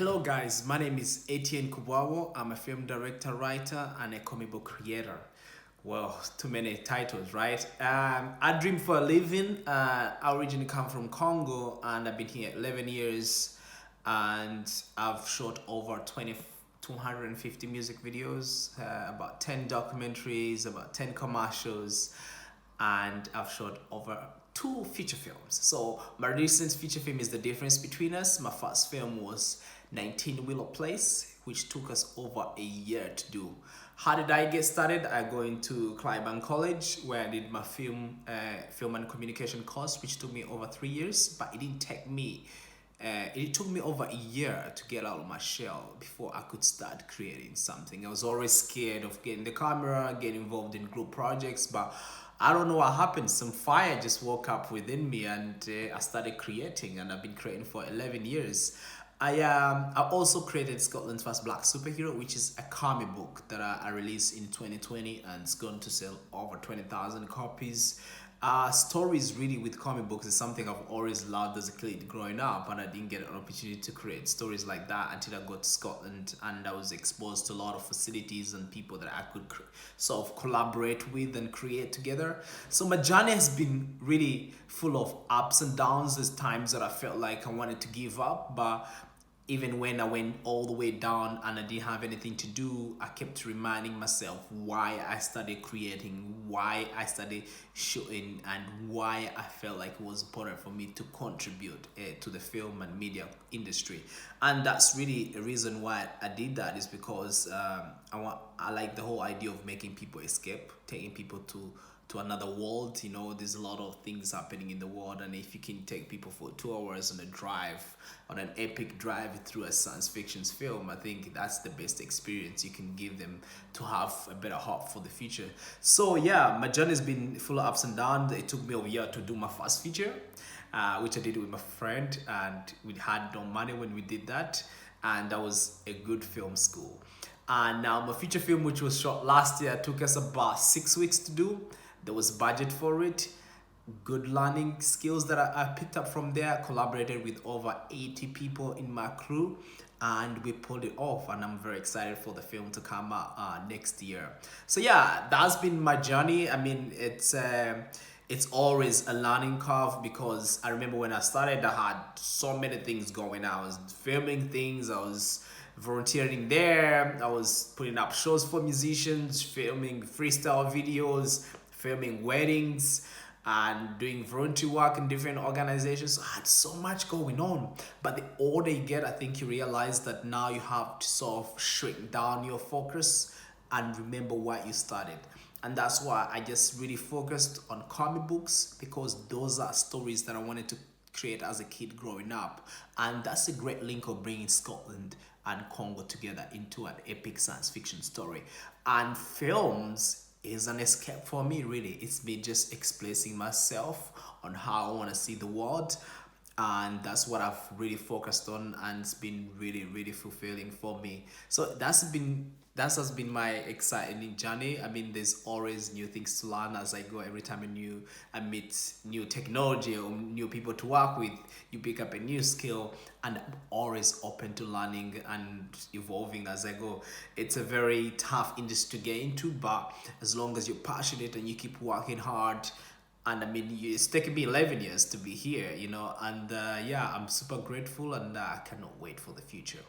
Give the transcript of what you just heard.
Hello guys, my name is Etienne Kuwabo. I'm a film director, writer, and a comic book creator. Well, too many titles, right? I dream for a living. I originally come from Congo and I've been here 11 years and I've shot over 250 music videos, about 10 documentaries, about 10 commercials, and I've shot over two feature films. So my recent feature film is The Difference Between Us. My first film was 19 Willow Place, which took us over a year to do. How did I get started? I go into Clyburn College where I did my film and communication course, which took me over 3 years, but it didn't take me it took me over a year to get out of my shell before I could start creating something. I was always scared of getting the camera, getting involved in group projects, but I don't know what happened. Some fire just woke up within me and I started creating, and I've been creating for 11 years. I also created Scotland's first black superhero, which is a comic book that I released in 2020 and it's going to sell over 20,000 copies. Stories really with comic books is something I've always loved as a kid growing up, and I didn't get an opportunity to create stories like that until I got to Scotland and I was exposed to a lot of facilities and people that I could sort of collaborate with and create together. So my journey has been really full of ups and downs. There's times that I felt like I wanted to give up, but even when I went all the way down and I didn't have anything to do, I kept reminding myself why I started creating, why I started shooting, and why I felt like it was important for me to contribute to the film and media industry. And that's really a reason why I did that, is because I like the whole idea of making people escape, taking people to another world. You know, there's a lot of things happening in the world, and if you can take people for 2 hours on a drive, on an epic drive through a science fiction film, I think that's the best experience you can give them to have a better hope for the future. So yeah, my journey has been full of ups and downs. It took me a year to do my first feature, which I did with my friend, and we had no money when we did that, and that was a good film school. And now my feature film, which was shot last year, took us about 6 weeks to do. There was budget for it, good learning skills that I picked up from there, collaborated with over 80 people in my crew, and we pulled it off, and I'm very excited for the film to come out next year. So yeah, that's been my journey. I mean, it's always a learning curve, because I remember when I started, I had so many things going on. I was filming things, I was volunteering there, I was putting up shows for musicians, filming freestyle videos, filming weddings, and doing volunteer work in different organizations. So I had so much going on. But the older you get, I think you realize that now you have to sort of shrink down your focus and remember why you started. And that's why I just really focused on comic books, because those are stories that I wanted to create as a kid growing up. And that's a great link of bringing Scotland and Congo together into an epic science fiction story. And films is an escape for me, really. It's me just expressing myself on how I want to see the world, and that's what I've really focused on, and it's been really, really fulfilling for me. So that has been my exciting journey. I mean, there's always new things to learn as I go. Every time I meet new technology or new people to work with, you pick up a new skill, and I'm always open to learning and evolving as I go. It's a very tough industry to get into, but as long as you're passionate and you keep working hard, and I mean, it's taken me 11 years to be here, and yeah, I'm super grateful, and I cannot wait for the future.